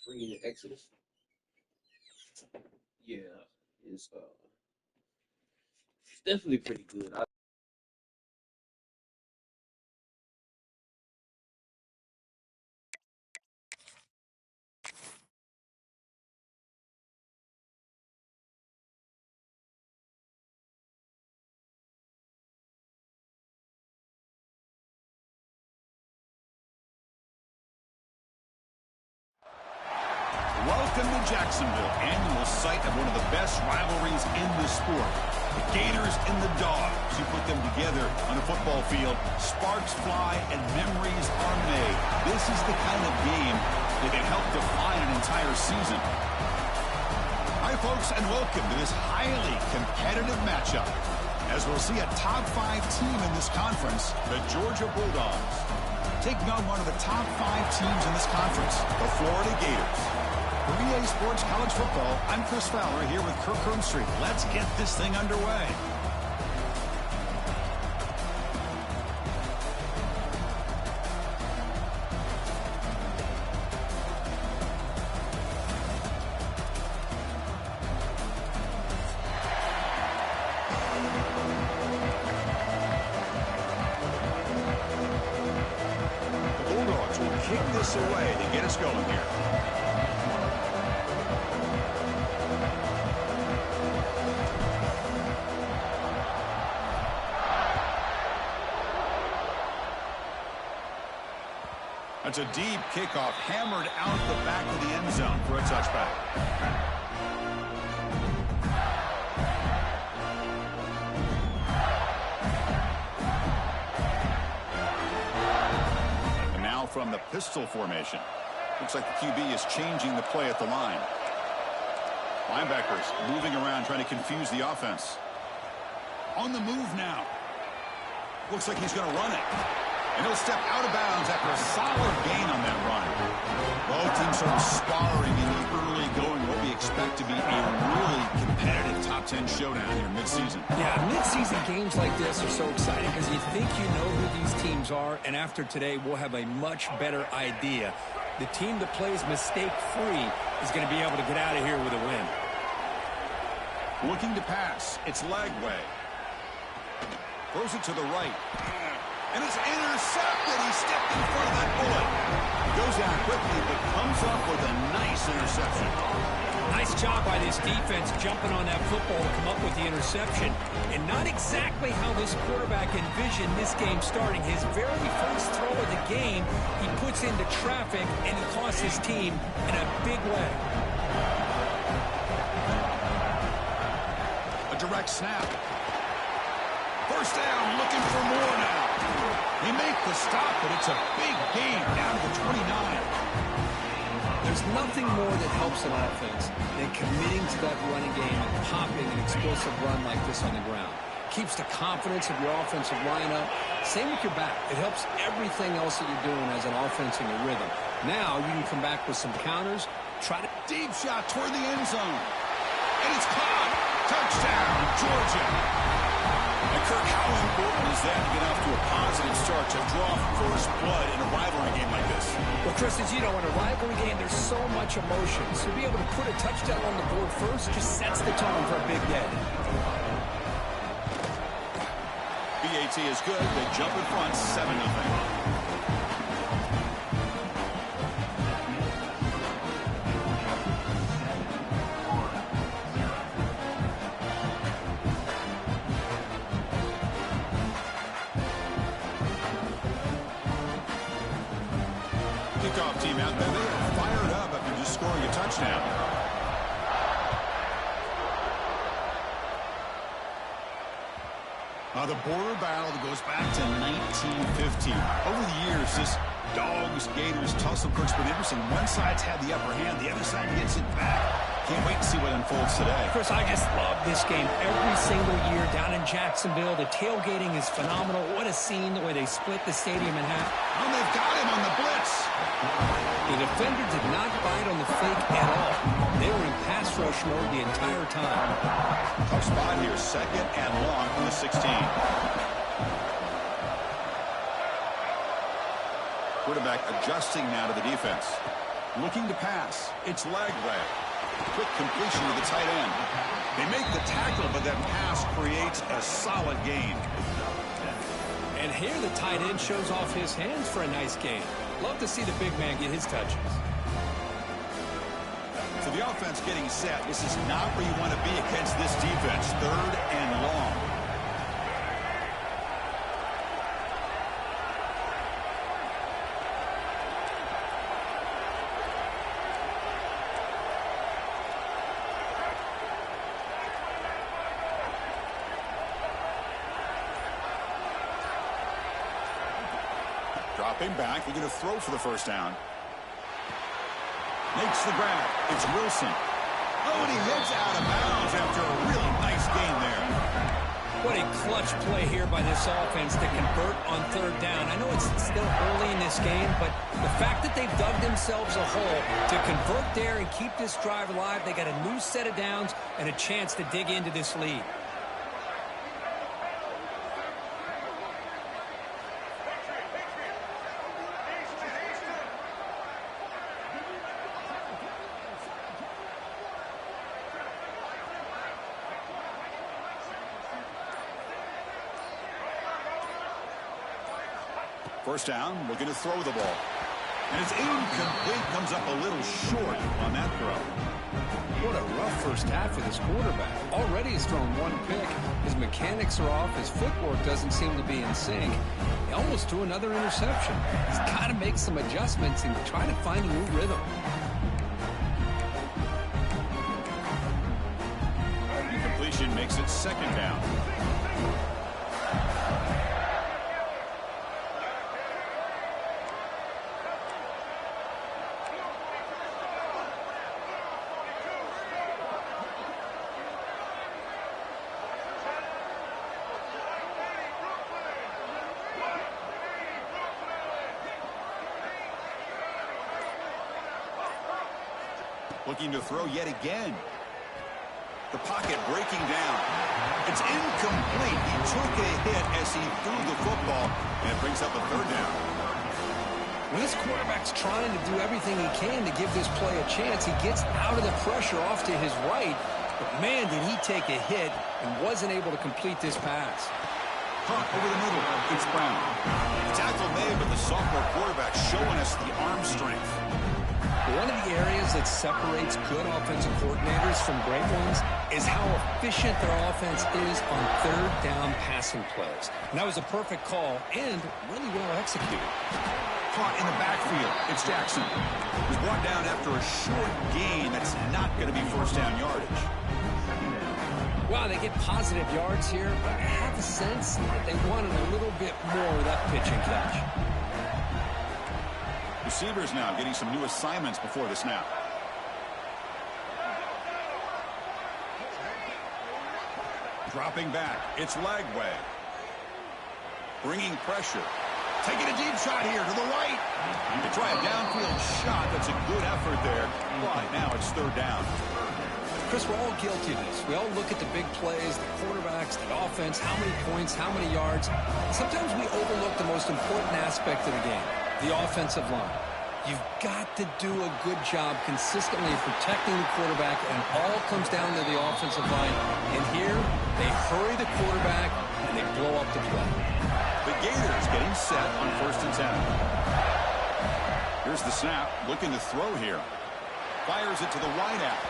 Free in Exodus. Yeah, it's definitely pretty good. Welcome to Jacksonville, annual site of one of the best rivalries in the sport. The Gators and the Dawgs. You put them together on a football field, sparks fly and memories are made. This is the kind of game that can help define an entire season. Hi, folks, and welcome to this highly competitive matchup. As we'll see a top 5 team in this conference, the Georgia Bulldogs, taking on one of the top 5 teams in this conference, the Florida Gators. For EA Sports College Football, I'm Chris Fowler here with Kirk Hermstreet. Let's get this thing underway. The Bulldogs will kick this away to get us going here. That's a deep kickoff, hammered out the back of the end zone for a touchback. And now from the pistol formation. Looks like the QB is changing the play at the line. Linebackers moving around, trying to confuse the offense. On the move now. Looks like he's going to run it. And he'll step out of bounds after a solid gain on that run. Both teams sort of sparring in the early going. What we expect to be a really competitive top 10 showdown here mid-season. Yeah, mid-season games like this are so exciting because you think you know who these teams are, and after today, we'll have a much better idea. The team that plays mistake-free is going to be able to get out of here with a win. Looking to pass. It's Lagway. Throws it to the right. And it's intercepted. He stepped in front of that bullet. Goes down quickly, but comes up with a nice interception. Nice job by this defense jumping on that football to come up with the interception. And not exactly how this quarterback envisioned this game starting. His very first throw of the game, he puts into traffic, and he costs his team in a big way. A direct snap. First down, looking for more now. They make the stop, but it's a big gain down to the 29. There's nothing more that helps an offense than committing to that running game and popping an explosive run like this on the ground. Keeps the confidence of your offensive lineup. Same with your back. It helps everything else that you're doing as an offense in your rhythm. Now you can come back with some counters. Try to deep shot toward the end zone. And it's caught. Touchdown, Georgia. And Kirk, how important is that to get off to a positive start, to draw first blood in a rivalry game like this? Well, Chris, as you know, in a rivalry game, there's so much emotion. So to be able to put a touchdown on the board first just sets the tone for a big day. BAT is good. They jump in front, 7-0. Kickoff team out there. They are fired up after just scoring a touchdown. The border battle that goes back to 1915. Over the years, this Dawgs-Gators tussle, Kirk's been interesting. One side's had the upper hand. The other side gets it back. Can't wait to see what unfolds today. Chris, I just love this game every single year down in Jacksonville. The tailgating is phenomenal. What a scene, the way they split the stadium in half. And they've got him on the blitz. The defender did not bite on the fake at all. They were in pass rush mode the entire time. Tough spot here, 2nd and long from the 16. Quarterback adjusting now to the defense. Looking to pass. It's Lagway. Quick completion to the tight end. They make the tackle, but that pass creates a solid gain. And here the tight end shows off his hands for a nice gain. Love to see the big man get his touches. So the offense getting set. This is not where you want to be against this defense. 3rd and long. Dropping back, they're going to throw for the first down. Makes the grab. It's Wilson. Oh, and he heads out of bounds after a really nice gain there. What a clutch play here by this offense to convert on 3rd down. I know it's still early in this game, but the fact that they've dug themselves a hole to convert there and keep this drive alive, they got a new set of downs and a chance to dig into this lead. First down, looking to throw the ball. And it's incomplete, comes up a little short on that throw. What a rough first half for this quarterback. Already he's thrown 1 pick. His mechanics are off. His footwork doesn't seem to be in sync. He almost threw another interception. He's got to make some adjustments and try to find a new rhythm. Incompletion makes it 2nd down. Looking to throw yet again. The pocket breaking down. It's incomplete. He took a hit as he threw the football, and it brings up a 3rd down. When this quarterback's trying to do everything he can to give this play a chance, he gets out of the pressure off to his right. But, man, did he take a hit and wasn't able to complete this pass. Caught over the middle. It's Brown. Tackle made, but the sophomore quarterback showing us the arm strength. One of the areas that separates good offensive coordinators from great ones is how efficient their offense is on 3rd down passing plays. And that was a perfect call and really well executed. Caught in the backfield. It's Jackson. He's brought down after a short gain that's not going to be 1st down yardage. Wow, they get positive yards here, but I have a sense that they wanted a little bit more of that pitch and catch. Receivers now getting some new assignments before the snap. Dropping back, it's Lagway. Bringing pressure. Taking a deep shot here to the right. To try a downfield shot. That's a good effort there. But now it's 3rd down. Chris, we're all guilty of this. We all look at the big plays, the quarterbacks, the offense, how many points, how many yards. Sometimes we overlook the most important aspect of the game, the offensive line. You've got to do a good job consistently protecting the quarterback, and all comes down to the offensive line. And here, they hurry the quarterback, and they blow up the play. The Gators getting set on 1st and 10. Here's the snap, looking to throw here. Fires it to the wide out.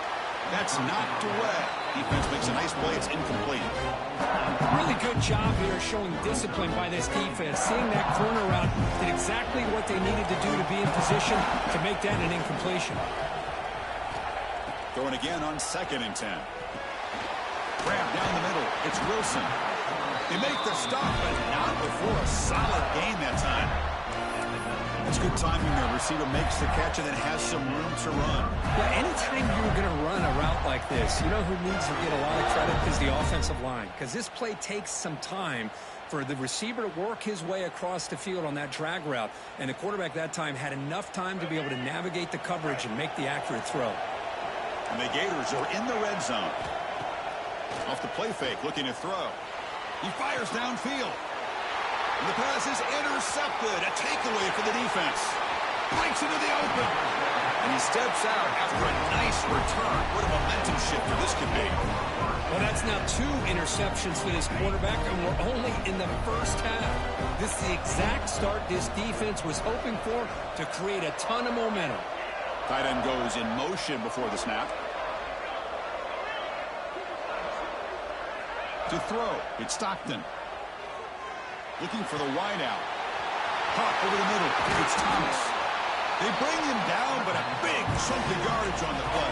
That's knocked away. Defense makes a nice play. It's incomplete. Really good job here showing discipline by this defense. Seeing that corner route, did exactly what they needed to do to be in position to make that an incompletion. Going again on 2nd and 10. Grab down the middle. It's Wilson. They make the stop, but not before a solid gain that time. That's good timing there. Receiver makes the catch and then has some room to run. Yeah, anytime you're going to run a route like this, you know who needs to get a lot of credit is the offensive line, because this play takes some time for the receiver to work his way across the field on that drag route, and the quarterback that time had enough time to be able to navigate the coverage and make the accurate throw. And the Gators are in the red zone. Off the play fake, looking to throw. He fires downfield. And the pass is intercepted. A takeaway for the defense. Breaks into the open. And he steps out after a nice return. What a momentum shifter this could be. Well, that's now 2 interceptions for this quarterback, and we're only in the first half. This is the exact start this defense was hoping for to create a ton of momentum. Tight end goes in motion before the snap. To throw, it's Stockton. Looking for the wide out. Hot over the middle. It's Thomas. They bring him down, but a big chunk of yardage on the play.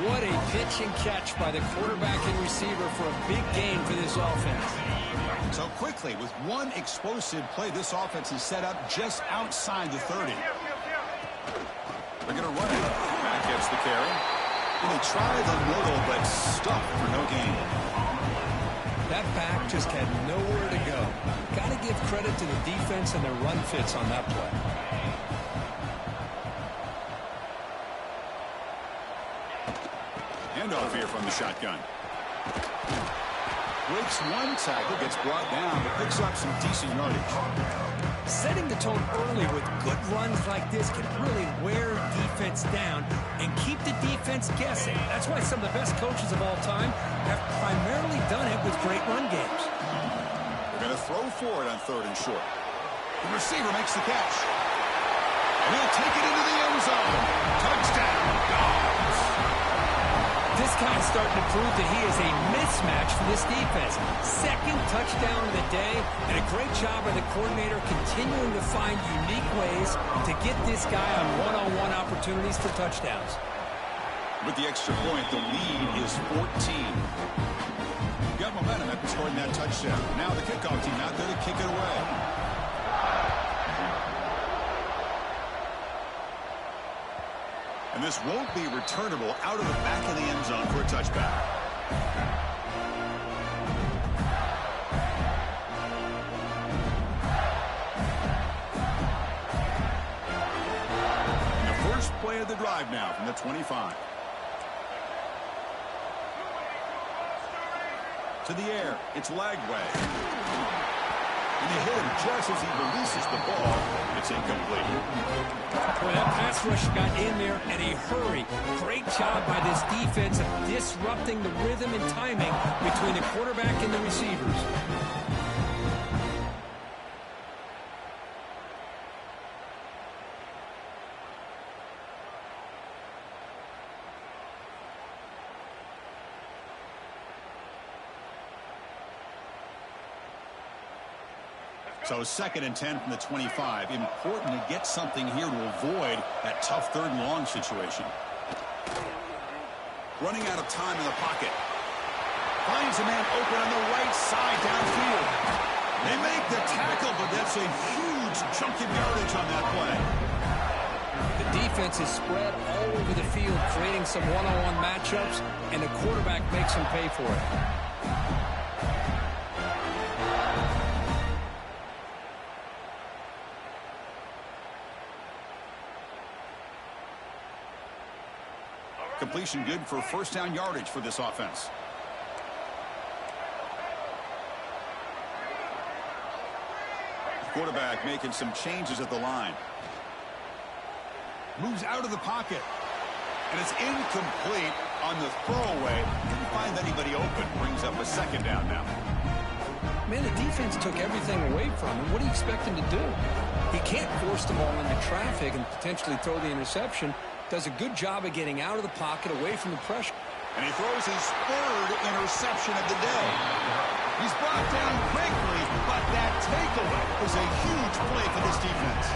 What a pitch and catch by the quarterback and receiver for a big gain for this offense. So quickly, with one explosive play, this offense is set up just outside the 30. They're going to run it. Back gets the carry. And they try the middle, but stuck for no gain. That back just had nowhere to go. Got to give credit to the defense and their run fits on that play. Handoff here from the shotgun. Breaks one tackle, gets brought down, but picks up some decent yardage. Setting the tone early with good runs like this can really wear defense down and keep the defense guessing. That's why some of the best coaches of all time have primarily done it with great run games. They're going to throw for it on 3rd and short. The receiver makes the catch. And he'll take it into the end zone. Touchdown, Dawgs. This guy's starting to prove that he is a mismatch for this defense. 2nd touchdown of the day, and a great job by the coordinator continuing to find unique ways to get this guy on one-on-one opportunities for touchdowns. With the extra point, the lead is 14. Got momentum after scoring that touchdown. Now the kickoff team out there to kick it away. And this won't be returnable out of the back of the end zone for a touchback. And the first play of the drive now from the 25. To the air, it's Lagway. And they hit him just as he releases the ball. It's incomplete. Boy, that pass rush got in there in a hurry. Great job by this defense of disrupting the rhythm and timing between the quarterback and the receivers. So 2nd and 10 from the 25. Important to get something here to avoid that tough 3rd and long situation. Running out of time in the pocket. Finds a man open on the right side downfield. They make the tackle, but that's a huge chunk of yardage on that play. The defense is spread all over the field, creating some one-on-one matchups, and the quarterback makes them pay for it. Completion good for 1st down yardage for this offense. Quarterback making some changes at the line. Moves out of the pocket. And it's incomplete on the throwaway. Didn't find anybody open. Brings up a 2nd down now. Man, the defense took everything away from him. What do you expect him to do? He can't force the ball into traffic and potentially throw the interception. Does a good job of getting out of the pocket, away from the pressure. And he throws his 3rd interception of the day. He's brought down quickly, but that takeaway is a huge play for this defense.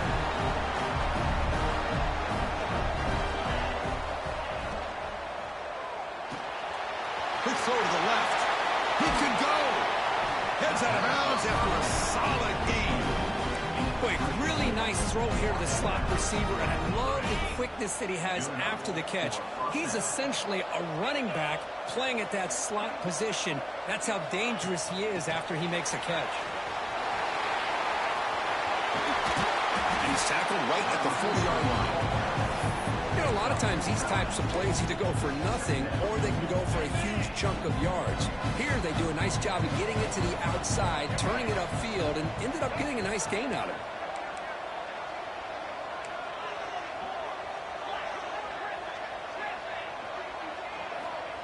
Quick throw to the left. He could go. Heads out of bounds after a solid gain. Boy, really nice throw here to the slot receiver, and I love the quickness that he has after the catch. He's essentially a running back playing at that slot position. That's how dangerous he is after he makes a catch. And he's tackled right at the 40-yard line. You know, a lot of times these types of plays either go for nothing or they can go for a huge chunk of yards. Here they do a nice job of getting it to the outside, turning it upfield, and ended up getting a nice gain out of it.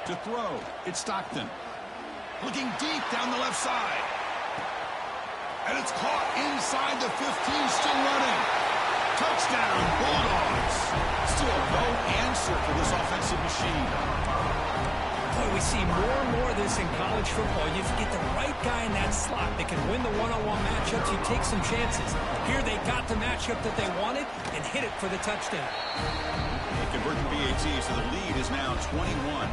To throw, it's Stockton. Looking deep down the left side. And it's caught inside the 15, still running. Touchdown, Bulldogs. Still no answer for this offensive machine. Boy, we see more and more of this in college football. You get the right guy in that slot that can win the one-on-one matchups. You take some chances. Here they got the matchup that they wanted and hit it for the touchdown. They convert the PAT, so the lead is now 21.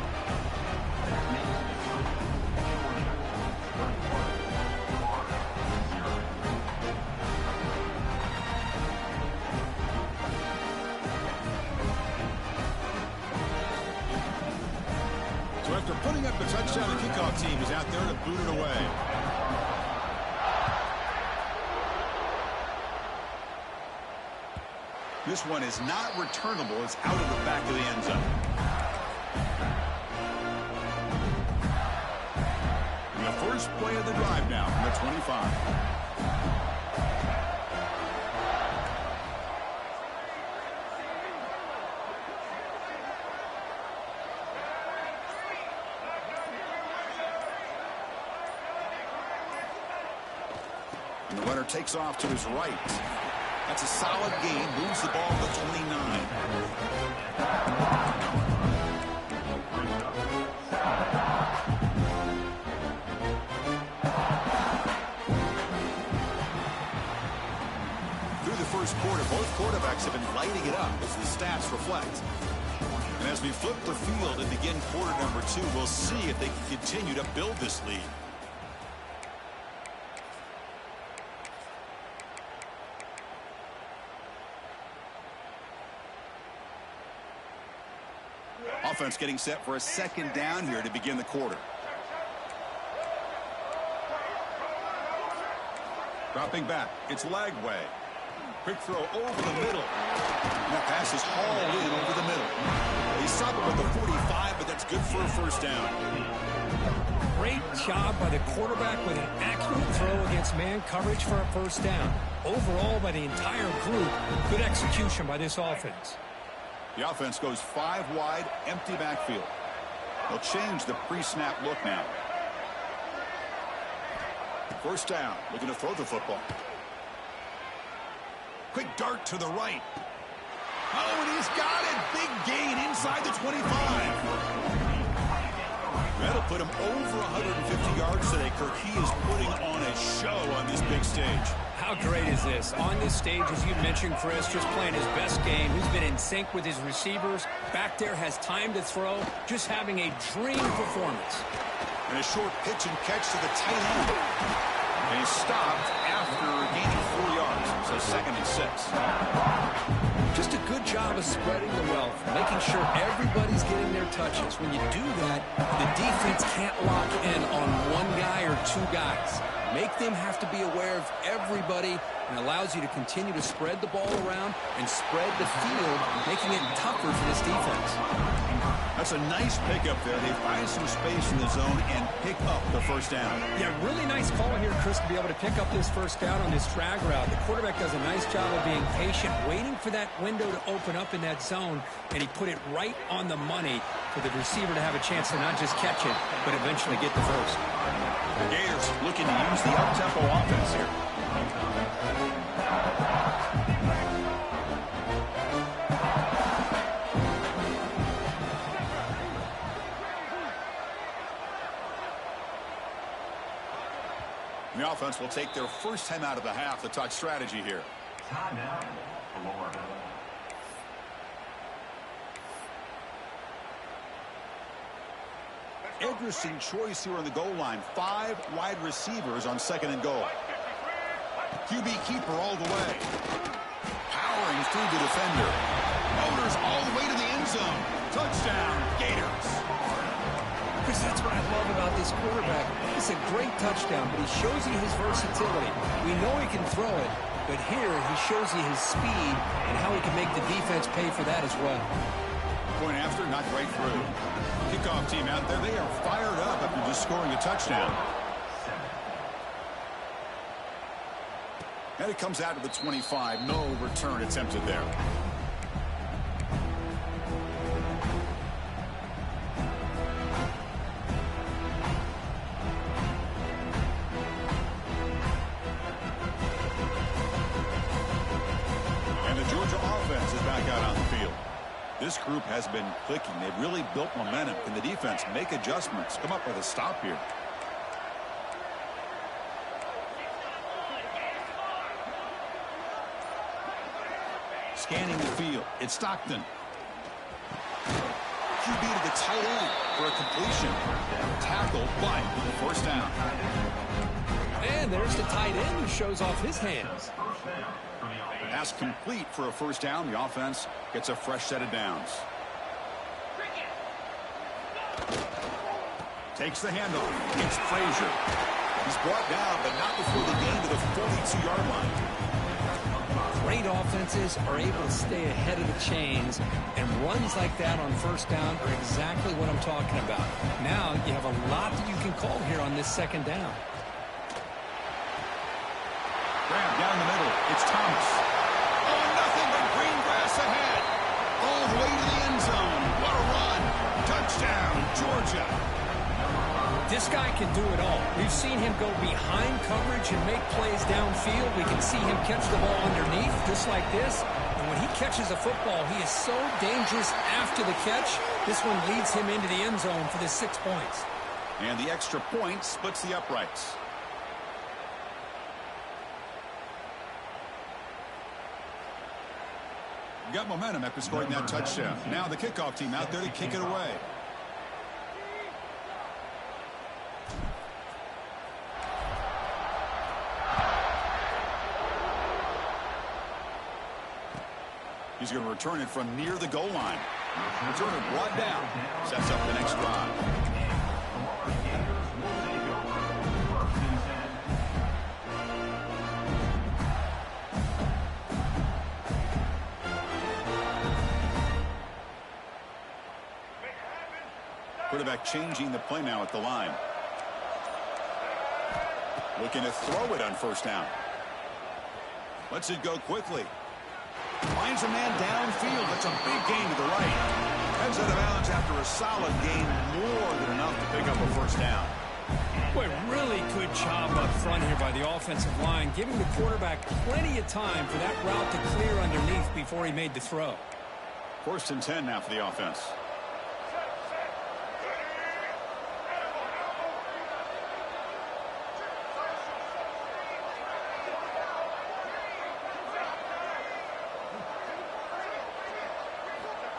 So after putting up the touchdown, the kickoff team is out there to boot it away. This one is not returnable. It's out of the back of the end zone. And the first play of the drive now from the 25. And the runner takes off to his right. That's a solid gain. Moves the ball to 29. Through the first quarter, both quarterbacks have been lighting it up as the stats reflect. And as we flip the field and begin quarter number 2, we'll see if they can continue to build this lead. Offense getting set for a second down here to begin the quarter. Dropping back, it's Lagway. Quick throw over the middle. And that pass is hauled in over the middle. He stopped it with the 45, but that's good for a first down. Great job by the quarterback with an accurate throw against man coverage for a first down. Overall, by the entire group, good execution by this offense. The offense goes 5 wide, empty backfield. They'll change the pre-snap look now. First down, looking to throw the football. Quick dart to the right. Oh, and he's got it. Big gain inside the 25. That'll put him over 150 yards today, Kirk. He is putting on a show on this big stage. How great is this? On this stage, as you mentioned, Chris, just playing his best game. He's been in sync with his receivers. Back there, has time to throw. Just having a dream performance. And a short pitch and catch to the tight end. And he's stopped after gaining 4 yards. So 2nd and 6. Just a good job of spreading the wealth, making sure everybody's getting their touches. When you do that, the defense can't lock in on one guy or 2 guys. Make them have to be aware of everybody, and allows you to continue to spread the ball around and spread the field, making it tougher for this defense. That's a nice pickup there. They find some space in the zone and pick up the first down. Yeah, really nice call here, Chris, to be able to pick up this first down on this drag route. The quarterback does a nice job of being patient, waiting for that window to open up in that zone, and he put it right on the money for the receiver to have a chance to not just catch it, but eventually get the first. The Gators looking to use the up-tempo offense here. The offense will take their first time out of the half to talk strategy here. Timeout. Interesting choice here on the goal line. 5 wide receivers on 2nd and goal. QB keeper all the way. Powering through the defender. Motors all the way to the end zone. Touchdown, Gators. Chris, that's what I love about this quarterback. It's a great touchdown, but he shows you his versatility. We know he can throw it, but here he shows you his speed and how he can make the defense pay for that as well. Point after, not right through. Kickoff team out there, they are fired up after just scoring a touchdown. And it comes out to the 25. No return attempted there. And the Georgia offense is back out on the field. This group has been clicking. They've really built momentum. Can the defense make adjustments? Come up with a stop here. Scanning the field. It's Stockton. QB to the tight end for a completion. Tackle, but first down. And there's the tight end who shows off his hands. Pass complete for a first down. The offense gets a fresh set of downs. Takes the handoff. It's Frazier. He's brought down, but not before the gain to the 42-yard line. Great offenses are able to stay ahead of the chains, and runs like that on first down are exactly what I'm talking about. Now you have a lot that you can call here on this second down. Grab down the middle. It's Thomas. Oh, nothing but green grass ahead. All the way to the end zone. What a run. Touchdown, Georgia. This guy can do it all. We've seen him go behind coverage and make plays downfield. We can see him catch the ball underneath, just like this. And when he catches a football, he is so dangerous after the catch. This one leads him into the end zone for the 6 points. And the extra point splits the uprights. Got momentum after scoring that touchdown. Now the kickoff team out there to kick it away. He's going to return it from near the goal line. Returner brought down. Sets up the next drive. Quarterback changing the play now at the line. Looking to throw it on first down. Lets it go quickly. Finds a man downfield. That's a big gain to the right. Heads out of bounds after a solid gain, more than enough to pick up a first down. Boy, really good job up front here by the offensive line, giving the quarterback plenty of time for that route to clear underneath before he made the throw. First and 10 now for the offense.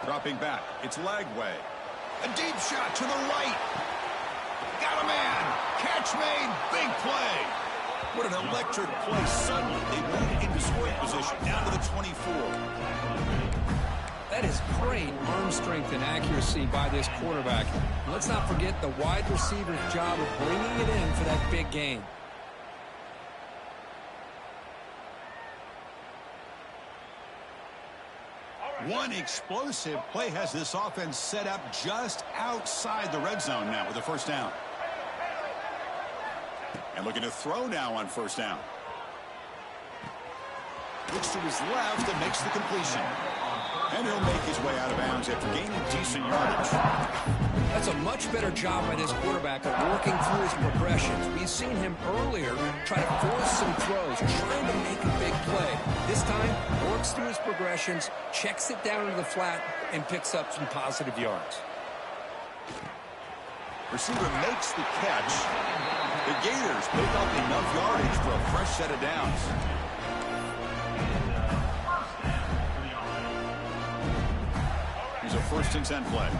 Dropping back. It's Lagway. A deep shot to the right. Got a man. Catch made. Big play. What an electric play. Suddenly they move into scoring position. Down to the 24. That is great arm strength and accuracy by this quarterback. And let's not forget the wide receiver's job of bringing it in for that big gain. One explosive play has this offense set up just outside the red zone now with a first down. And looking to throw now on first down. Looks to his left and makes the completion. And he'll make his way out of bounds after gaining decent yardage. That's a much better job by this quarterback of working through his progressions. We've seen him earlier try to force some throws, trying to make a big play. This time, works through his progressions, checks it down to the flat, and picks up some positive yards. Receiver makes the catch. The Gators pick up enough yardage for a fresh set of downs. Here's a first and 10 play.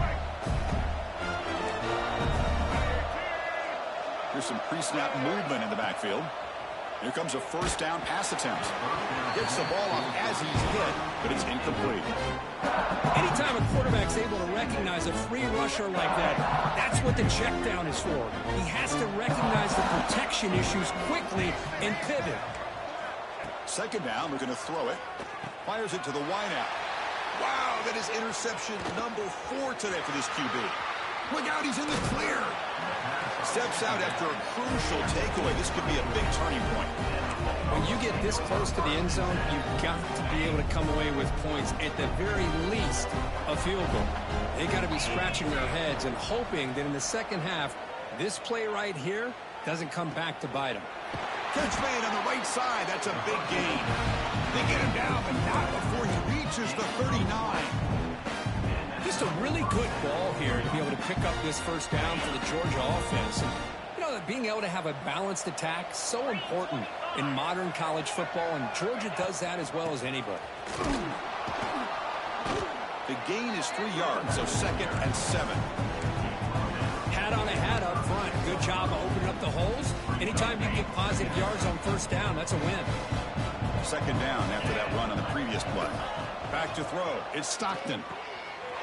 There's some pre-snap movement in the backfield. Here comes a first down pass attempt. Gets the ball off as he's hit, but it's incomplete. Anytime a quarterback's able to recognize a free rusher like that, that's what the check down is for. He has to recognize the protection issues quickly and pivot. Second down, we're going to throw it. Fires it to the wideout. Wow, that is interception number 4 today for this QB. Look out, he's in the clear. Steps out after a crucial takeaway. This could be a big turning point. When you get this close to the end zone, you've got to be able to come away with points, at the very least, a field goal. They got to be scratching their heads and hoping that in the second half, this play right here doesn't come back to bite them. Catch made on the right side. That's a big gain. They get him down, but not before he reaches the 39. Just a really good ball here to be able to pick up this first down for the Georgia offense. And, you know, being able to have a balanced attack, so important in modern college football, and Georgia does that as well as anybody. The gain is 3 yards, so 2nd and 7. Hat on a hat up front. Good job of opening up the holes. Anytime you get positive yards on first down, that's a win. Second down after that run on the previous play. Back to throw. It's Stockton.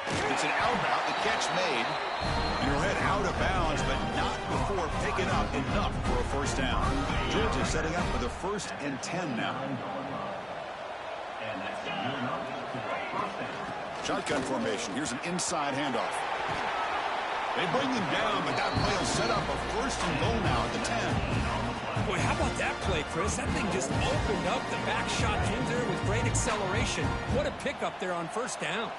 It's an out route. The catch made. And he'll head out of bounds, but not before picking up enough for a first down. Georgia setting up for the 1st and 10 now. Shotgun formation. Here's an inside handoff. They bring him down, but that play will set up a 1st and goal now at the 10. Boy, how about that play, Chris? That thing just opened up. The back shot through there with great acceleration. What a pickup there on first down.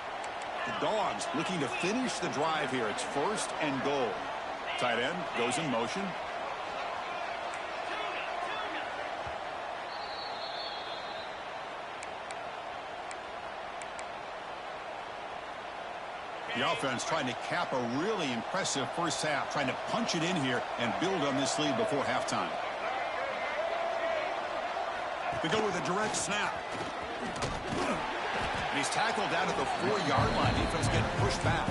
The Dawgs looking to finish the drive here. It's 1st and goal. Tight end goes in motion. The offense trying to cap a really impressive first half, trying to punch it in here and build on this lead before halftime. They go with a direct snap. And he's tackled down at the 4-yard line. Defense getting pushed back.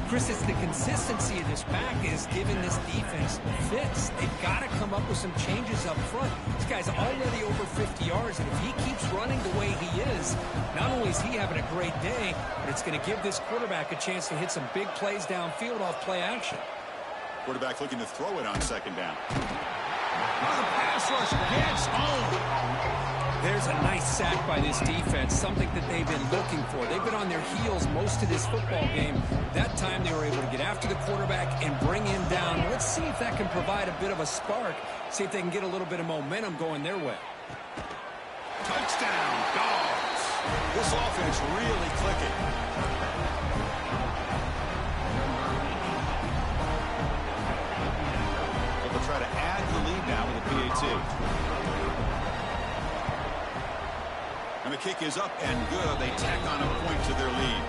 Chris, it's the consistency of this back is giving this defense fits. They've got to come up with some changes up front. This guy's already over 50 yards, and if he keeps running the way he is, not only is he having a great day, but it's going to give this quarterback a chance to hit some big plays downfield off play action. Quarterback looking to throw it on second down. Now the pass rush gets home. There's a nice sack by this defense, something that they've been looking for. They've been on their heels most of this football game. That time they were able to get after the quarterback and bring him down. Let's see if that can provide a bit of a spark, see if they can get a little bit of momentum going their way. Touchdown, Dawgs. This offense really clicking. They'll try to add the lead now with a PAT. And the kick is up and good. They tack on a point to their lead.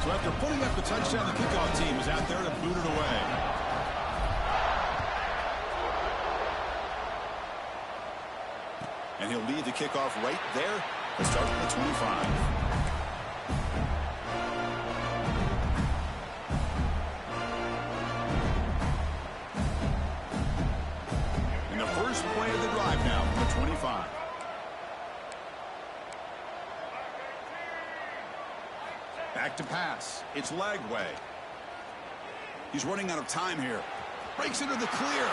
So after putting up the touchdown, the kickoff team is out there to boot it away. And he'll lead the kickoff right there to start at the 25. Play of the drive now from the 25. Back to pass. It's Lagway. He's running out of time here. Breaks into the clear.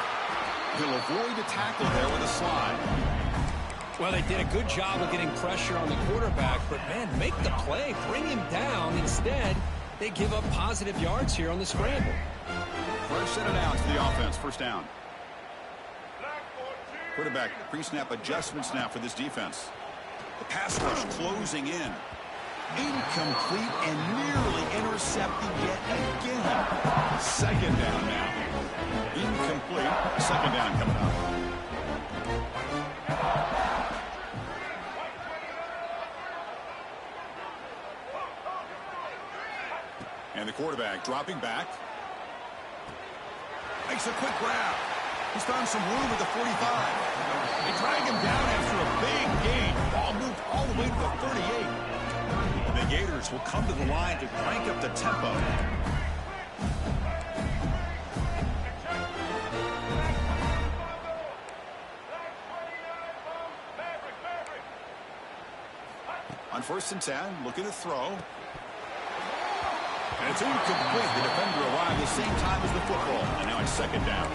He'll avoid a tackle there with a slide. Well, they did a good job of getting pressure on the quarterback, but, man, make the play. Bring him down. Instead, they give up positive yards here on the scramble. Fresh set it out to the offense. First down. Quarterback pre-snap adjustments now for this defense. The pass rush closing in. Incomplete and nearly intercepted yet again. Second down now. Incomplete. Second down coming up. And the quarterback dropping back. Makes a quick grab. He's found some room at the 45. They drag him down after a big gain. Ball moved all the way to the 38. And the Gators will come to the line to crank up the tempo. On 1st and 10, looking to throw. And it's incomplete. The defender arrived the same time as the football. And now it's 2nd down.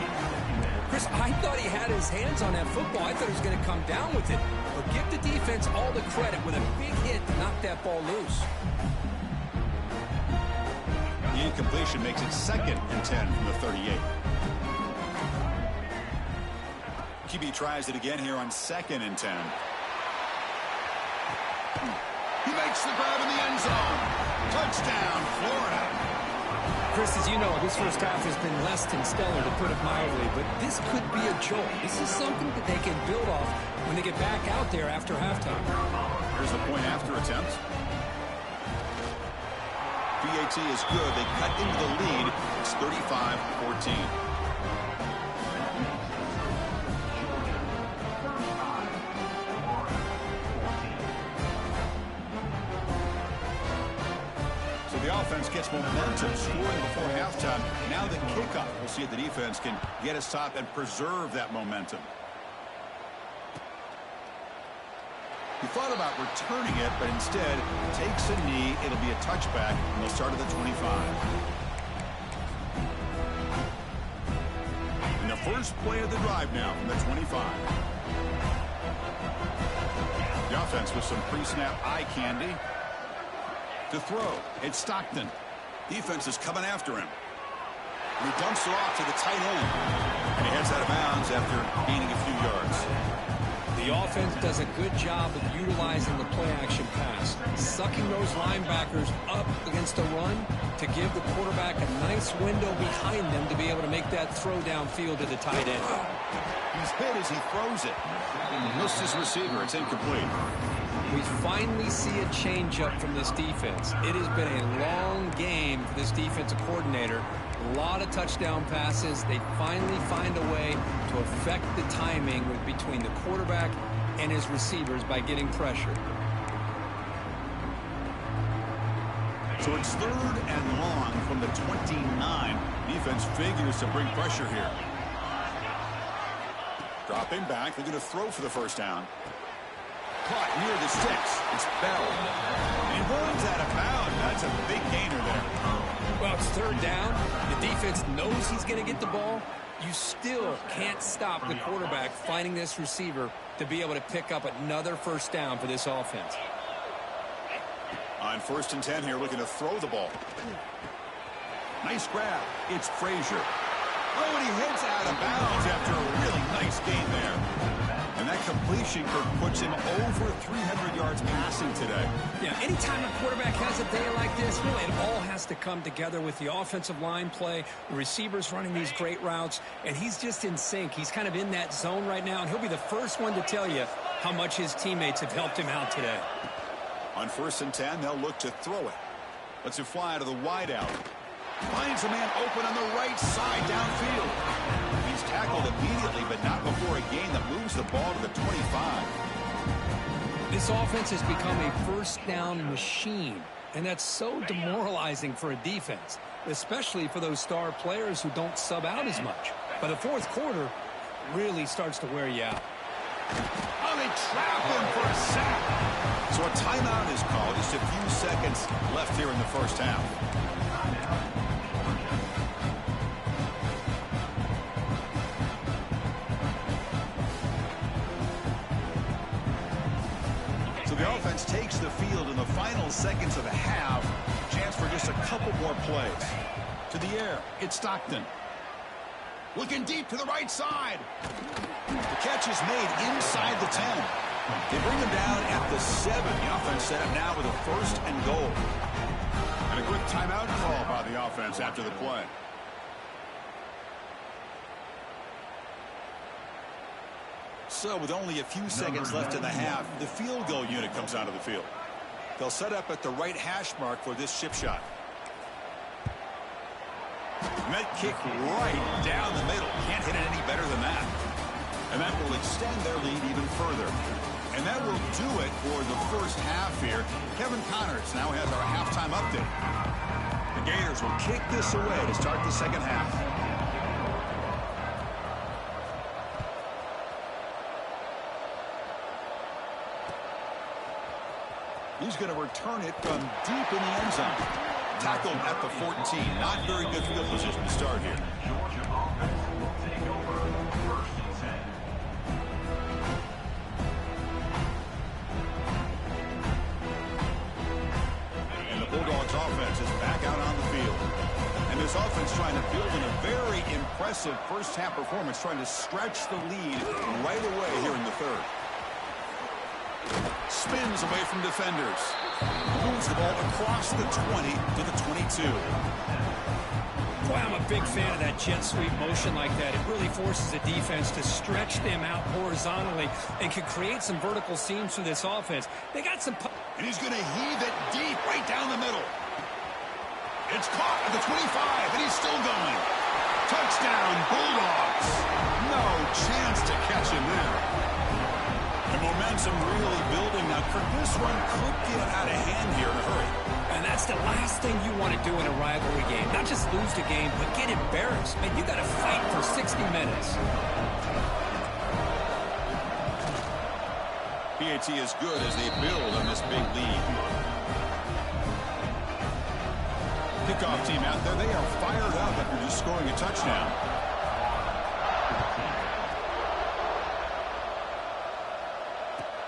Chris, I thought he had his hands on that football. I thought he was going to come down with it. But give the defense all the credit with a big hit to knock that ball loose. The incompletion makes it 2nd and 10 from the 38. QB tries it again here on 2nd and 10. He makes the grab in the end zone. Touchdown, Florida. Chris, as you know, this first half has been less than stellar, to put it mildly, but this could be a jolt. This is something that they can build off when they get back out there after halftime. Here's the point after attempt. PAT is good. They cut into the lead. It's 35-14. The offense gets momentum, scoring before halftime. Now the kickoff. We'll see if the defense can get a stop and preserve that momentum. He thought about returning it, but instead takes a knee. It'll be a touchback, and they'll start at the 25. And the first play of the drive now from the 25. The offense with some pre-snap eye candy. To throw, it's Stockton. Defense is coming after him. And he dumps it off to the tight end. And he heads out of bounds after gaining a few yards. The offense does a good job of utilizing the play-action pass, sucking those linebackers up against the run to give the quarterback a nice window behind them to be able to make that throw downfield to the tight end. He's hit as he throws it. He missed his receiver. It's incomplete. We finally see a change-up from this defense. It has been a long game for this defensive coordinator. A lot of touchdown passes. They finally find a way to affect the timing between the quarterback and his receivers by getting pressure. So it's 3rd and long from the 29. Defense figures to bring pressure here. Dropping back. They're going to throw for the 1st down. Caught near the sticks. It's Bell. And he runs out of bounds. That's a big gainer there. Well, it's 3rd down. The defense knows he's going to get the ball. You still can't stop the quarterback finding this receiver to be able to pick up another 1st down for this offense. On 1st and 10 here, looking to throw the ball. Nice grab. It's Frazier. Oh, and he heads out of bounds after a really nice gain there. And that completion puts him over 300 yards passing today. Yeah, anytime a quarterback has a day like this, really, it all has to come together with the offensive line play, the receivers running these great routes, and he's just in sync. He's kind of in that zone right now, and he'll be the first one to tell you how much his teammates have helped him out today. On 1st and 10, they'll look to throw it. Lets it fly to the wideout. Finds a man open on the right side downfield. He's tackled immediately, but not before a gain that moves the ball to the 25. This offense has become a 1st down machine, and that's so demoralizing for a defense, especially for those star players who don't sub out as much. By the 4th quarter, really starts to wear you out. Oh, they trap him for a sack. So a timeout is called. Just a few seconds left here in the 1st half. The offense takes the field in the final seconds of the half. Chance for just a couple more plays. To the air, it's Stockton. Looking deep to the right side. The catch is made inside the 10. They bring him down at the 7. The offense set up now with a 1st and goal. And a quick timeout call by the offense after the play. So with only a few seconds left in the half, the field goal unit comes out of the field. They'll set up at the right hash mark for this chip shot. Met kick right down the middle. Can't hit it any better than that. And that will extend their lead even further. And that will do it for the first half here. Kevin Connors now has our halftime update. The Gators will kick this away to start the second half. He's going to return it from deep in the end zone. Tackled at the 14. Not very good field position to start here. And the Bulldogs offense is back out on the field. And this offense trying to build in a very impressive first half performance, trying to stretch the lead right away here in the third. Spins away from defenders. Moves the ball across the 20 to the 22. Boy, I'm a big fan of that jet sweep motion like that. It really forces the defense to stretch them out horizontally and can create some vertical seams for this offense. They got some... And he's going to heave it deep right down the middle. It's caught at the 25, and he's still going. Touchdown, Bulldogs. No chance to catch him there. The momentum really building now. This one could get out of hand here in a hurry. And that's the last thing you want to do in a rivalry game. Not just lose the game, but get embarrassed. Man, you got to fight for 60 minutes. PAT is good as they build on this big lead. Kickoff team out there. They are fired up after just scoring a touchdown.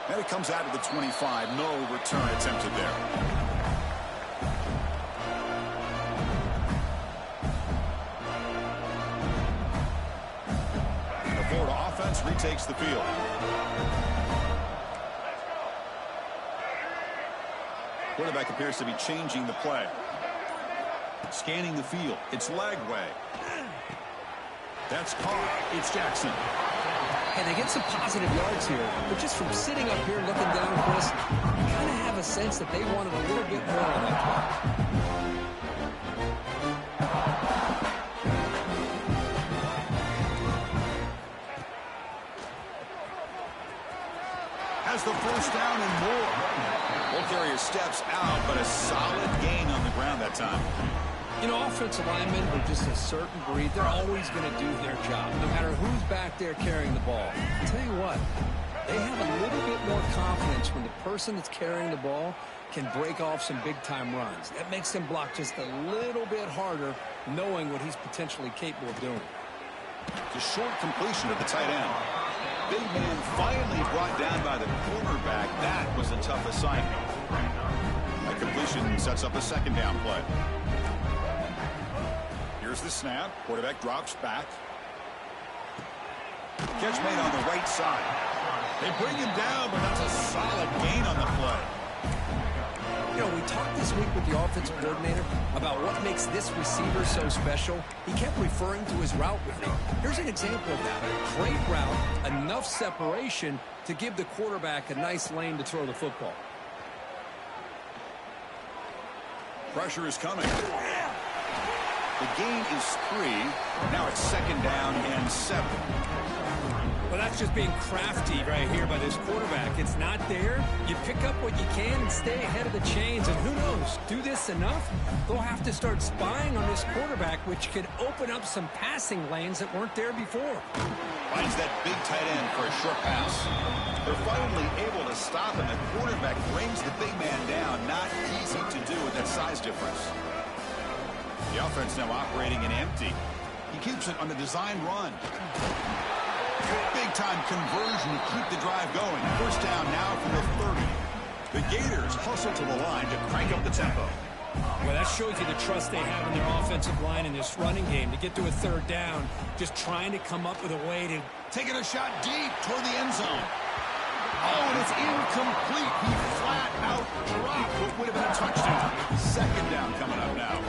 And it comes out of the 25. No return attempted there. The Florida offense retakes the field. Quarterback appears to be changing the play. Scanning the field. It's Lagway. That's caught. It's Jackson. And they get some positive yards here, but just from sitting up here looking down, Chris, you kind of have a sense that they wanted a little bit more on that play. Has the first down and more. Ball carrier steps out, but a solid gain on the ground that time. You know, offensive linemen are just a certain breed. They're always going to do their job, no matter who's back there carrying the ball. I'll tell you what, they have a little bit more confidence when the person that's carrying the ball can break off some big-time runs. That makes them block just a little bit harder, knowing what he's potentially capable of doing. The short completion of the tight end. Big man finally brought down by the cornerback. That was a tough assignment. That completion sets up a second down play. Here's the snap. Quarterback drops back. Catch made on the right side. They bring him down, but that's a solid gain on the play. You know, we talked this week with the offensive coordinator about what makes this receiver so special. He kept referring to his route running. Here's an example of that. A great route, enough separation to give the quarterback a nice lane to throw the football. Pressure is coming. The gain is 3. Now it's second down and 7. Well, that's just being crafty right here by this quarterback. It's not there. You pick up what you can and stay ahead of the chains. And who knows, do this enough, they'll have to start spying on this quarterback, which could open up some passing lanes that weren't there before. Finds that big tight end for a short pass. They're finally able to stop him. The quarterback brings the big man down. Not easy to do with that size difference. The offense now operating in empty. He keeps it on the design run. Big-time conversion to keep the drive going. First down now from the 30. The Gators hustle to the line to crank up the tempo. Well, that shows you the trust they have in their offensive line in this running game. To get to a third down, just trying to come up with a way to... Taking a shot deep toward the end zone. Oh, and it's incomplete. He flat out dropped what would have been a touchdown. Second down coming up now.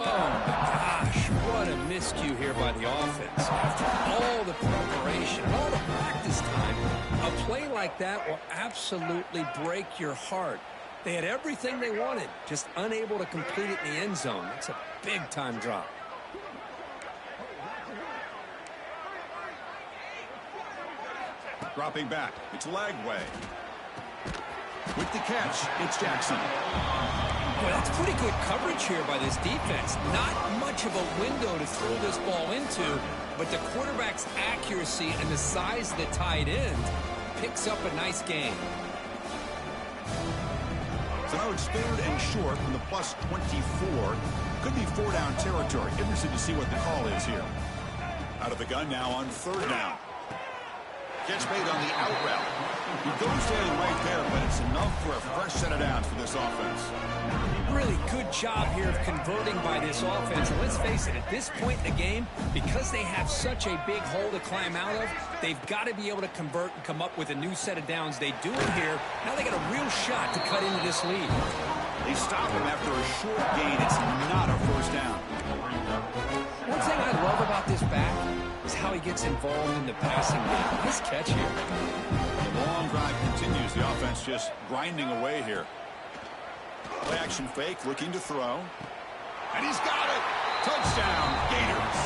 Oh, my gosh. What a miscue here by the offense. After all the preparation, all the practice time, a play like that will absolutely break your heart. They had everything they wanted, just unable to complete it in the end zone. It's a big-time drop. Dropping back. It's Lagway. With the catch, it's Jackson. Boy, that's pretty good coverage here by this defense. Not much of a window to throw this ball into, but the quarterback's accuracy and the size of the tight end picks up a nice gain. So now it's 3rd and short from the plus 24. Could be 4-down territory. Interested to see what the call is here. Out of the gun now on 3rd down. Gets made on the out route. He goes down right there, but it's enough for a fresh set of downs for this offense. Really good job here of converting by this offense. And let's face it, at this point in the game, because they have such a big hole to climb out of, they've got to be able to convert and come up with a new set of downs. They do it here. Now they got a real shot to cut into this lead. They stop him after a short gain. It's not a first down. One thing I love about this back is how he gets involved in the passing game. Nice catch here. The long drive continues. The offense just grinding away here. Play action fake, looking to throw. And he's got it! Touchdown, Gators!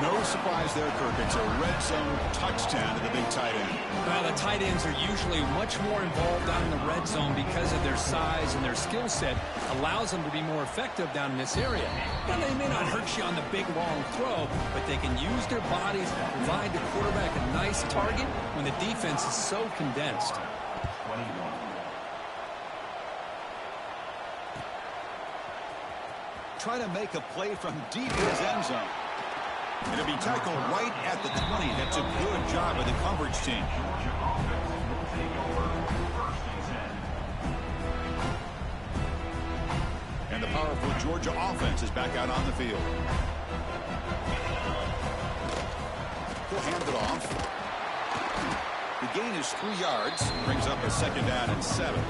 No surprise there, Kirk. It's a red zone touchdown to the big tight end. Well, the tight ends are usually much more involved down in the red zone because of their size and their skill set allows them to be more effective down in this area. Now, they may not hurt you on the big, long throw, but they can use their bodies to provide the quarterback a nice target when the defense is so condensed. Try to make a play from deep in his end zone. It'll be tackled right at the 20. That's a good job by the coverage team. And the powerful Georgia offense is back out on the field. He'll hand it off. The gain is 3 yards. Brings up a 2nd down and 7.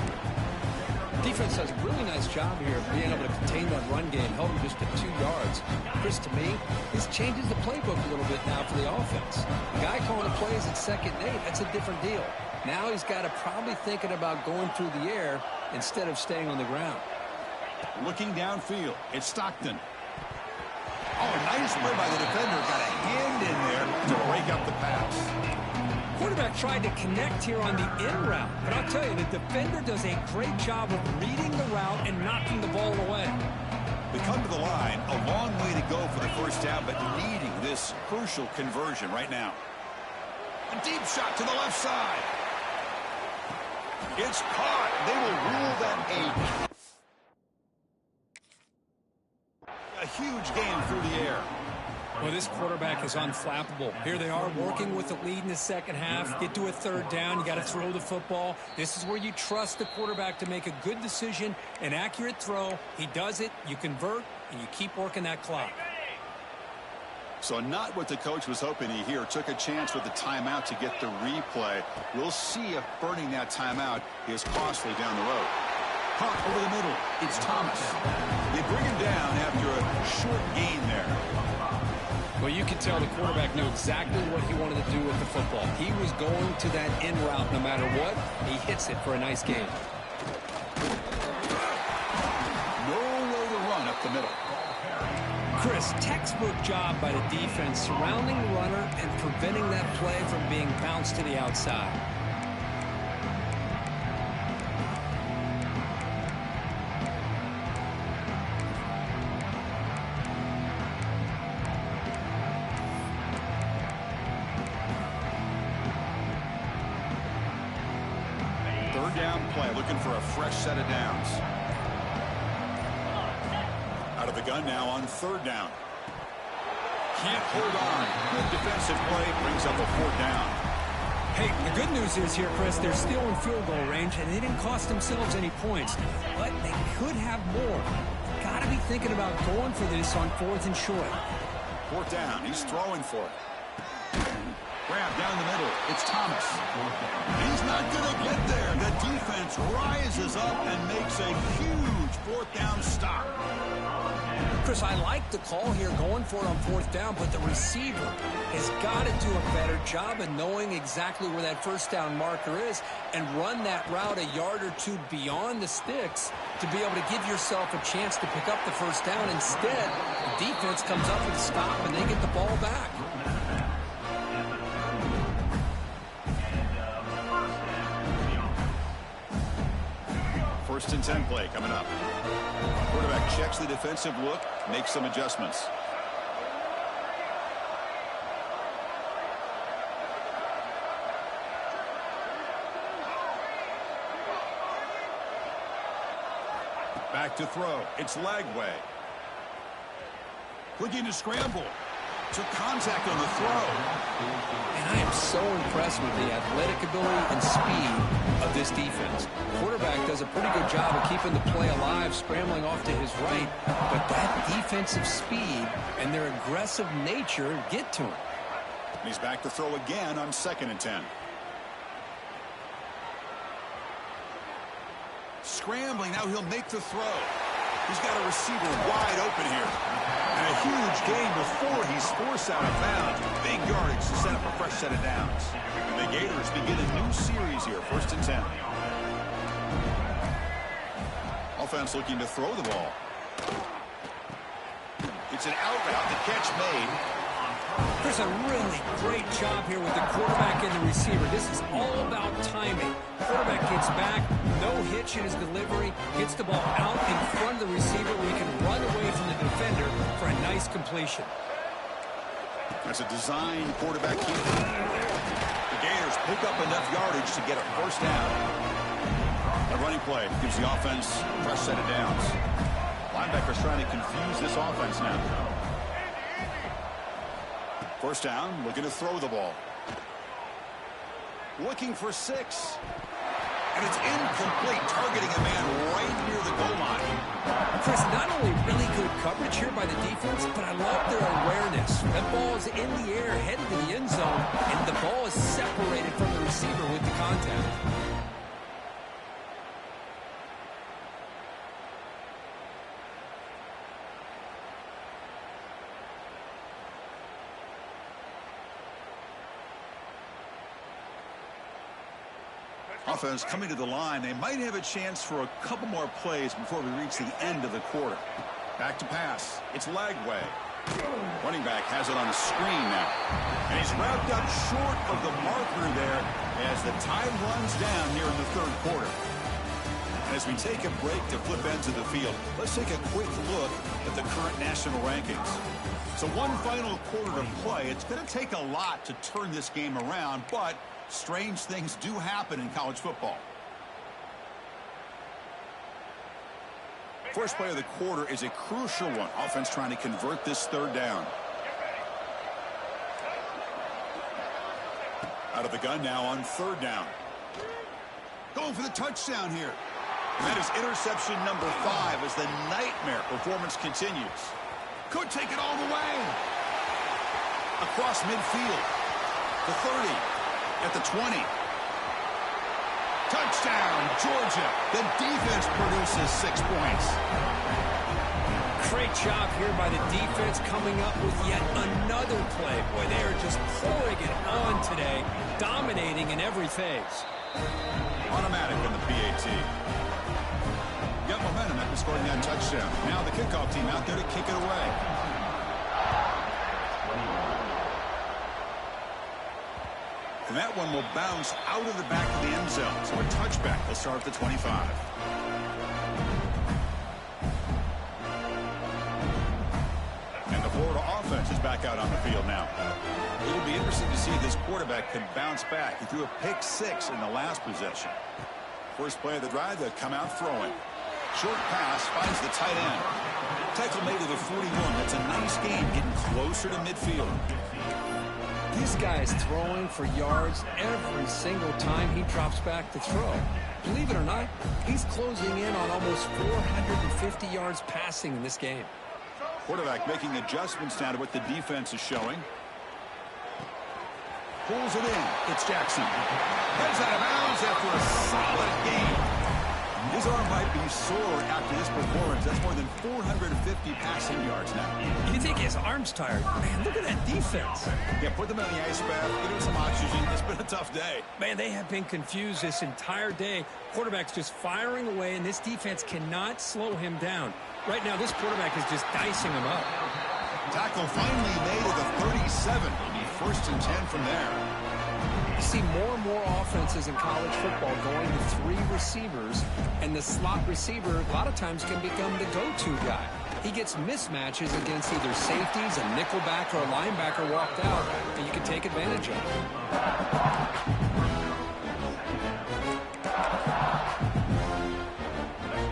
Defense does a really nice job here of being able to contain that run game, held him just at 2 yards. Chris, to me, this changes the playbook a little bit now for the offense. The guy calling the plays at 2nd and 8, that's a different deal. Now he's got to probably thinking about going through the air instead of staying on the ground. Looking downfield, it's Stockton. Oh, nice play by the defender. Got a hand in there to break up the pass. Quarterback tried to connect here on the in route, but I'll tell you, the defender does a great job of reading the route and knocking the ball away. We come to the line, a long way to go for the first down, but needing this crucial conversion right now. A deep shot to the left side. It's caught. They will rule that 8. A huge gain through the air. Well, this quarterback is unflappable. Here they are working with the lead in the second half. Get to a 3rd down. You got to throw the football. This is where you trust the quarterback to make a good decision, an accurate throw. He does it. You convert, and you keep working that clock. So not what the coach was hoping to hear. Took a chance with the timeout to get the replay. We'll see if burning that timeout is costly down the road. Caught over the middle. It's Thomas. They bring him down after a short gain there. Well, you can tell the quarterback knew exactly what he wanted to do with the football. He was going to that in route no matter what. He hits it for a nice gain. No way to run up the middle. Chris, textbook job by the defense surrounding the runner and preventing that play from being bounced to the outside. Looking for a fresh set of downs. Out of the gun now on 3rd down. Can't hold on. Good defensive play brings up a 4th down. Hey, the good news is here, Chris, they're still in field goal range, and they didn't cost themselves any points. But they could have more. Got to be thinking about going for this on 4th and short. 4th down. He's throwing for it. Grab down the middle. It's Thomas. He's not going to get there. The defense rises up and makes a huge 4th down stop. Chris, I like the call here going for it on 4th down, but the receiver has got to do a better job of knowing exactly where that 1st down marker is and run that route a yard or 2 beyond the sticks to be able to give yourself a chance to pick up the 1st down. Instead, the defense comes up with a stop and they get the ball back. First and 10 play coming up. Quarterback checks the defensive look, makes some adjustments. Back to throw. It's Lagway. Looking to scramble. Took contact on the throw. And I am so impressed with the athletic ability and speed of this defense. Quarterback does a pretty good job of keeping the play alive, scrambling off to his right. But that defensive speed and their aggressive nature get to him. He's back to throw again on 2nd and 10. Scrambling, now he'll make the throw. He's got a receiver wide open here. And a huge gain before he's forced out of bounds. Big yardage to set up a fresh set of downs. And the Gators begin a new series here, 1st and 10. Offense looking to throw the ball. It's an out route, the catch made. There's a really great job here with the quarterback and the receiver. This is all about timing. Quarterback gets back, no hitch in his delivery, gets the ball out in front of the receiver where he can run away from the defender for a nice completion. That's a design quarterback keep. The Gators pick up enough yardage to get a first down. A running play gives the offense a fresh set of downs. Linebackers trying to confuse this offense now. First down, looking to throw the ball. Looking for 6. And it's incomplete, targeting a man right near the goal line. Chris, not only really good coverage here by the defense, but I love their awareness. That ball is in the air, headed to the end zone, and the ball is separated from the receiver with the contact. Offense coming to the line. They might have a chance for a couple more plays before we reach the end of the quarter. Back to pass. It's Lagway. Running back has it on the screen now. And he's wrapped up short of the marker there as the time runs down here in the 3rd quarter. And as we take a break to flip ends of the field, let's take a quick look at the current national rankings. So one final quarter to play. It's going to take a lot to turn this game around, but strange things do happen in college football. First play of the quarter is a crucial one. Offense trying to convert this 3rd down. Out of the gun now on 3rd down. Going for the touchdown here. And that is interception number 5 as the nightmare performance continues. Could take it all the way. Across midfield. The 30. At the 20. Touchdown, Georgia. The defense produces 6 points. Great job here by the defense coming up with yet another play. Boy, they are just pouring it on today, dominating in every phase. Automatic in the PAT. Got momentum after scoring that touchdown. Now the kickoff team out there to kick it away. And that one will bounce out of the back of the end zone. So a touchback will start at the 25. And the Florida offense is back out on the field now. It'll be interesting to see if this quarterback can bounce back. He threw a pick 6 in the last possession. First play of the drive, they'll come out throwing. Short pass finds the tight end. Tackle made to the 41. That's a nice gain, getting closer to midfield. This guy is throwing for yards every single time he drops back to throw. Believe it or not, he's closing in on almost 450 yards passing in this game. Quarterback making adjustments now to what the defense is showing. Pulls it in. It's Jackson. Heads out of bounds after a solid game. His arm might be sore after this performance. That's more than 450 passing yards now. You think his arm's tired? Man, look at that defense. Yeah, put them on the ice bath, give him some oxygen. It's been a tough day. Man, they have been confused this entire day. Quarterback's just firing away, and this defense cannot slow him down. Right now, this quarterback is just dicing him up. Tackle finally made at the 37. It'll be 1st and 10 from there. You see more and more offenses in college football going to 3 receivers, and the slot receiver a lot of times can become the go-to guy. He gets mismatches against either safeties, a nickelback, or a linebacker walked out that you can take advantage of.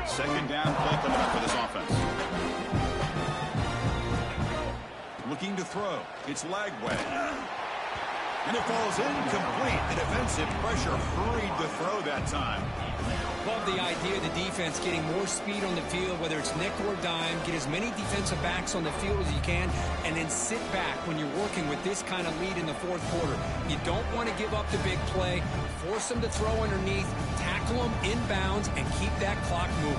Second down play coming up for this offense. Looking to throw. It's Lagway. And it falls incomplete. The defensive pressure hurried the throw that time. Love the idea of the defense getting more speed on the field, whether it's nickel or dime. Get as many defensive backs on the field as you can, and then sit back when you're working with this kind of lead in the fourth quarter. You don't want to give up the big play. Force them to throw underneath, tackle them inbounds, and keep that clock moving.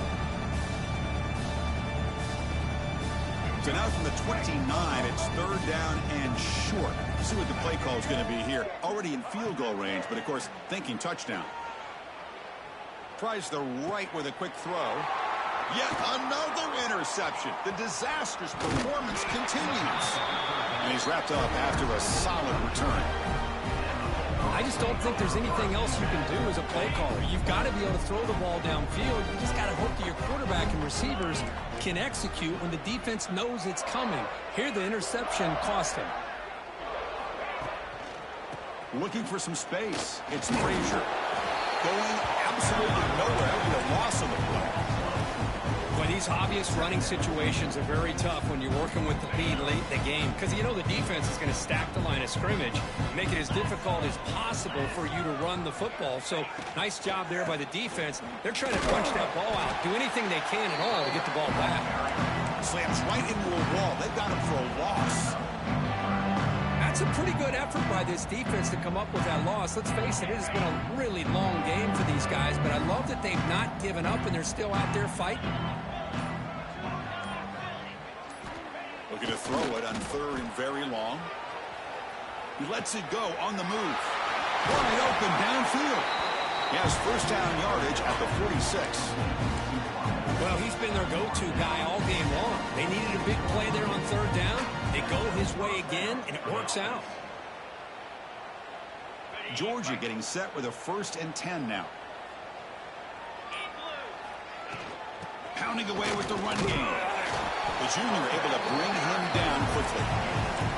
So now from the 29, it's third down and short. See what the play call is going to be here. Already in field goal range, but of course, thinking touchdown. Tries the right with a quick throw. Yet another interception. The disastrous performance continues. And he's wrapped up after a solid return. I just don't think there's anything else you can do as a play caller. You've got to be able to throw the ball downfield. You just got to hope that your quarterback and receivers can execute when the defense knows it's coming. Here, the interception cost him. Looking for some space. It's Frazier. Going absolutely nowhere with a loss on the play. Well, these obvious running situations are very tough when you're working with the lead late in the game, because you know the defense is going to stack the line of scrimmage, make it as difficult as possible for you to run the football. So nice job there by the defense. They're trying to punch that ball out, do anything they can at all to get the ball back. Slams right into a wall. They've got him for a loss. That's a pretty good effort by this defense to come up with that loss. Let's face it, it has been a really long game for these guys, but I love that they've not given up and they're still out there fighting. Looking to throw it on third and very long. He lets it go on the move. Wide open downfield. He has first down yardage at the 46. Well, he's been their go-to guy all game long. They needed a big play there on third down. They go his way again, and it works out. Georgia getting set with a 1st and 10 now. Pounding away with the run game. The junior able to bring him down quickly.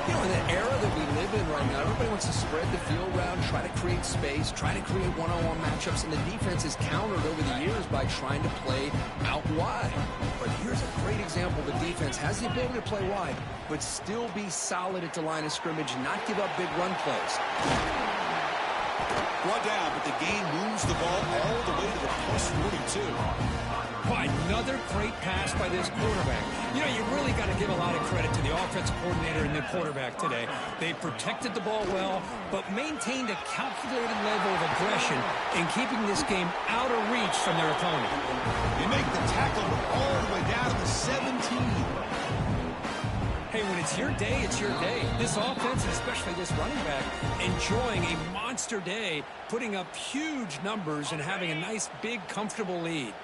You know, in the era that we live in right now, everybody wants to spread the field around, try to create space, try to create one-on-one matchups, and the defense is countered over the years by trying to play out wide. But here's a great example. The defense has the ability to play wide, but still be solid at the line of scrimmage and not give up big run plays. Brought down, but the game moves the ball all the way to the plus 42. Another great pass by this quarterback. You know, you really got to give a lot of credit to the offensive coordinator and the quarterback today. They protected the ball well, but maintained a calculated level of aggression in keeping this game out of reach from their opponent. They make the tackle all the way down to the 17. Hey, when it's your day, it's your day. This offense, and especially this running back, enjoying a monster day, putting up huge numbers and having a nice, big, comfortable lead.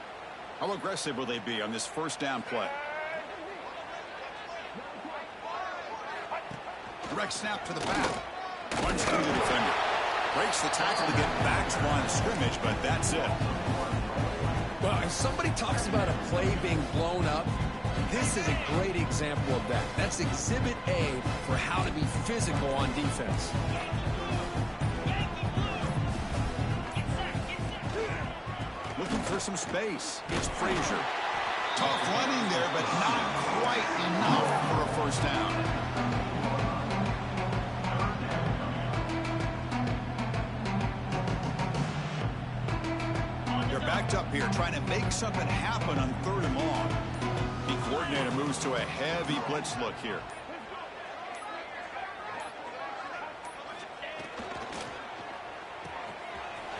How aggressive will they be on this first down play? Direct snap to the back. Runs through the defender. Breaks the tackle to get back to the line of scrimmage, but that's it. Well, if somebody talks about a play being blown up, this is a great example of that. That's Exhibit A for how to be physical on defense. Looking for some space. It's Frazier. Tough running there, but not quite enough for a first down. They're backed up here, trying to make something happen on third and long. The coordinator moves to a heavy blitz look here.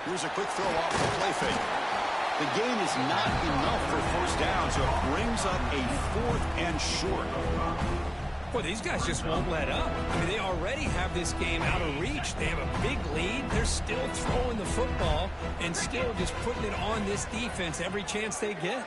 Here's a quick throw off the play fake. The gain is not enough for first down, so it brings up a 4th and short. Boy, these guys just won't let up. I mean, they already have this game out of reach. They have a big lead. They're still throwing the football and still just putting it on this defense every chance they get.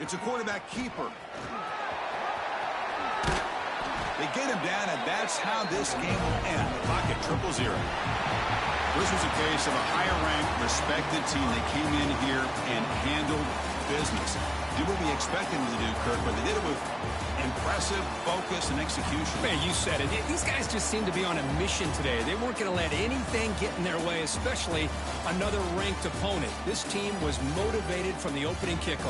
It's a quarterback keeper. They get him down, and that's how this game will end. The clock at 0-0. This was a case of a higher-ranked, respected team. They came in here and handled business. Did what we expected them to do, Kirk, but they did it with impressive focus and execution. Man, you said it. These guys just seem to be on a mission today. They weren't going to let anything get in their way, especially another ranked opponent. This team was motivated from the opening kickoff.